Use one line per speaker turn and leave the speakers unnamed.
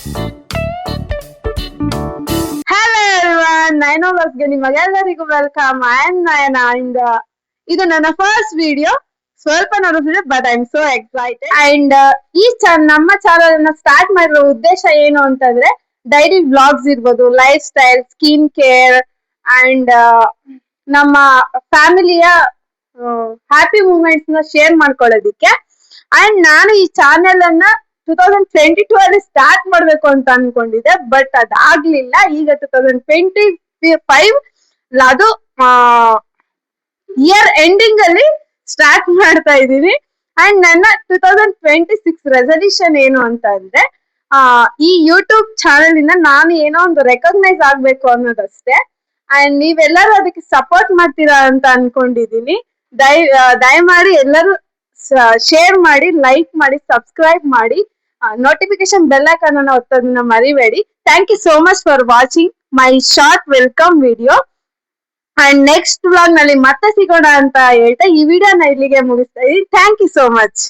Hello everyone, Nayana vlogಸ್ಗೆ ನಿಮಗೆಲ್ಲರಿಗೂ welcome. I am ನಯನ ಇಂದ ಇದು ನನ್ನ ಫಸ್ಟ್ ವಿಡಿಯೋ. ಸ್ವಲ್ಪ ನೋಡಿದ್ರೆ but I am so excited. And ನಮ್ಮ ಚಾನಲ್ ಅನ್ನ ಸ್ಟಾರ್ಟ್ ಮಾಡಿರೋ ಉದ್ದೇಶ ಏನು ಅಂತಂದ್ರೆ ಡೈಲಿ ವ್ಲಾಗ್ಸ್ ಇರ್ಬೋದು, life style, skin care and ನಮ್ಮ ಫ್ಯಾಮಿಲಿಯ ಹ್ಯಾಪಿ ಮೂಮೆಂಟ್ಸ್ ನ ಶೇರ್ ಮಾಡ್ಕೊಳ್ಳೋದಿಕ್ಕೆ. ಅಂಡ್ ನಾನು ಈ ಚಾನೆಲ್ ಅನ್ನ 2022 ಅಲ್ಲಿ ಸ್ಟಾರ್ಟ್ ಮಾಡ್ಬೇಕು ಅಂತ ಅನ್ಕೊಂಡಿದ್ದೆ, ಬಟ್ ಅದಾಗ್ಲಿಲ್ಲ. ಈಗ 2025 ಅದು ಇಯರ್ ಎಂಡಿಂಗ್ ಅಲ್ಲಿ ಸ್ಟಾರ್ಟ್ ಮಾಡ್ತಾ ಇದ್ದೀನಿ. ಅಂಡ್ ನನ್ನ 2026 ರೆಸಲ್ಯೂಷನ್ ಏನು ಅಂತ ಅಂದ್ರೆ ಈ ಯೂಟ್ಯೂಬ್ ಚಾನೆಲ್ ಇಂದ ನಾನು ಏನೋ ಒಂದು ರೆಕಗ್ನೈಸ್ ಆಗ್ಬೇಕು ಅನ್ನೋದಷ್ಟೇ. ಅಂಡ್ ನೀವೆಲ್ಲರೂ ಅದಕ್ಕೆ ಸಪೋರ್ಟ್ ಮಾಡ್ತೀರಾ ಅಂತ ಅನ್ಕೊಂಡಿದೀನಿ. ದಯಮಾಡಿ ಎಲ್ಲರೂ ಶೇರ್ ಮಾಡಿ, ಲೈಕ್ ಮಾಡಿ, ಸಬ್ಸ್ಕ್ರೈಬ್ ಮಾಡಿ, ನೋಟಿಫಿಕೇಶನ್ ಬೆಲ್ ಐಕಾನ್ ಅನ್ನು ಒತ್ತೋದನ್ನ ಮರಿಬೇಡಿ. Thank you so much for watching my short welcome video. And next vlog ನಲ್ಲಿ ಮತ್ತೆ ಸಿಗೋಣ ಅಂತ ಹೇಳ್ತಾ ಈ ವಿಡಿಯೋನ ಇಲ್ಲಿಗೆ ಮುಗಿಸ್ತಾ ಇದ್ದೀನಿ. Thank you so much.